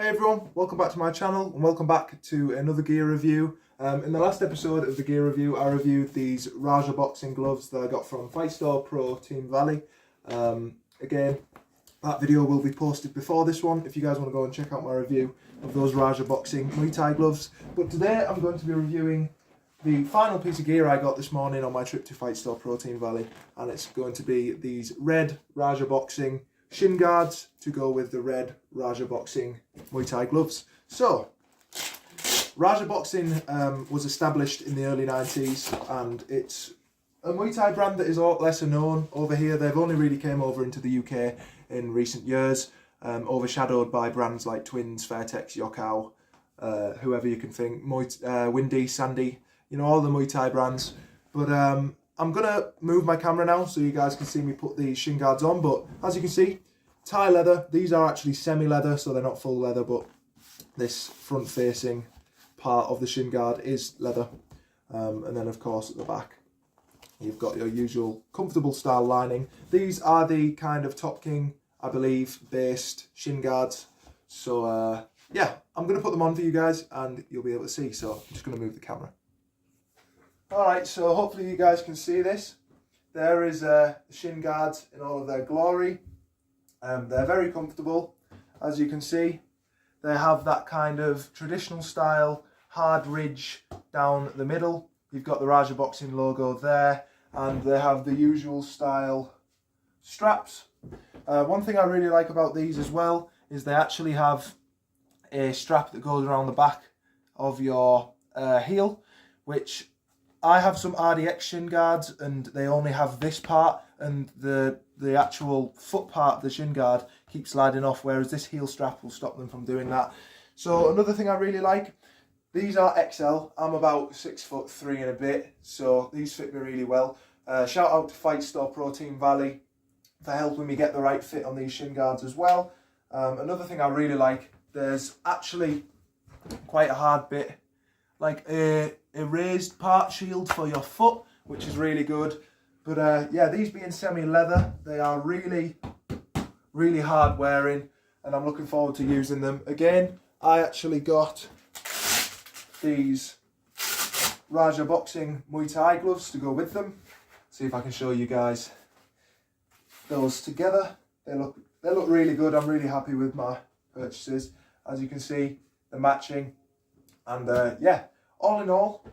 Hey everyone, welcome back to my channel and welcome back to another gear review. In the last episode of the gear review, I reviewed these Raja boxing gloves that I got from Fight Store Pro Team Valley. Again, that video will be posted before this one if you guys want to go and check out my review of those Raja boxing Muay Thai gloves. But today I'm going to be reviewing the final piece of gear I got this morning on my trip to Fight Store Pro Team Valley, and it's going to be these red Raja boxing shin guards to go with the red Raja boxing Muay Thai gloves. So, Raja boxing was established in the early 90s, and it's a Muay Thai brand that is a lot lesser known over here. They've only really came over into the UK in recent years, overshadowed by brands like Twins, Fairtex, Yokkao, whoever you can think, Windy, Sandy, you know, all the Muay Thai brands. But I'm going to move my camera now so you guys can see me put these shin guards on. But as you can see, Thai leather. These are actually semi-leather, so they're not full leather, but this front-facing part of the shin guard is leather. And then, of course, at the back, you've got your usual comfortable style lining. These are the kind of Top King, I believe, based shin guards. So, yeah, I'm going to put them on for you guys and you'll be able to see. So I'm just going to move the camera. Alright, so hopefully you guys can see this. There is the shin guards in all of their glory. They're very comfortable, as you can see. They have that kind of traditional style hard ridge down the middle. You've got the Raja Boxing logo there, and they have the usual style straps. One thing I really like about these as well is they actually have a strap that goes around the back of your heel, which I have some RDX shin guards and they only have this part, and the actual foot part of the shin guard keeps sliding off, whereas this heel strap will stop them from doing that. So another thing I really like, these are XL. I'm about 6'3" and a bit, so these fit me really well. Shout out to Fight Store Pro Team Valley for helping me get the right fit on these shin guards as well. Another thing I really like, there's actually quite a hard bit, like a raised part shield for your foot, which is really good. But yeah, these being semi-leather, they are really hard wearing, and I'm looking forward to using them. Again, I actually got these Raja Boxing Muay Thai gloves to go with them. See if I can show you guys those together. They look really good. I'm really happy with my purchases. As you can see, they're matching. And yeah, all in all,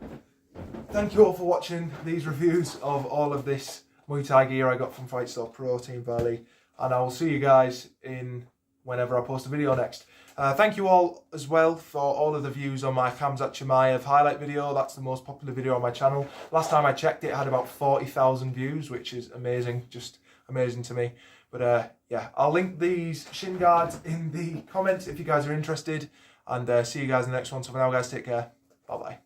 thank you all for watching these reviews of all of this Muay Thai gear I got from Fight Store Pro Team Valley. And I will see you guys in whenever I post a video next. Thank you all as well for all of the views on my Kamzat Chimaev highlight video. That's the most popular video on my channel. Last time I checked, it had about 40,000 views, which is amazing, just amazing to me. But yeah, I'll link these shin guards in the comments if you guys are interested. And see you guys in the next one. So for now, guys, take care. Bye-bye.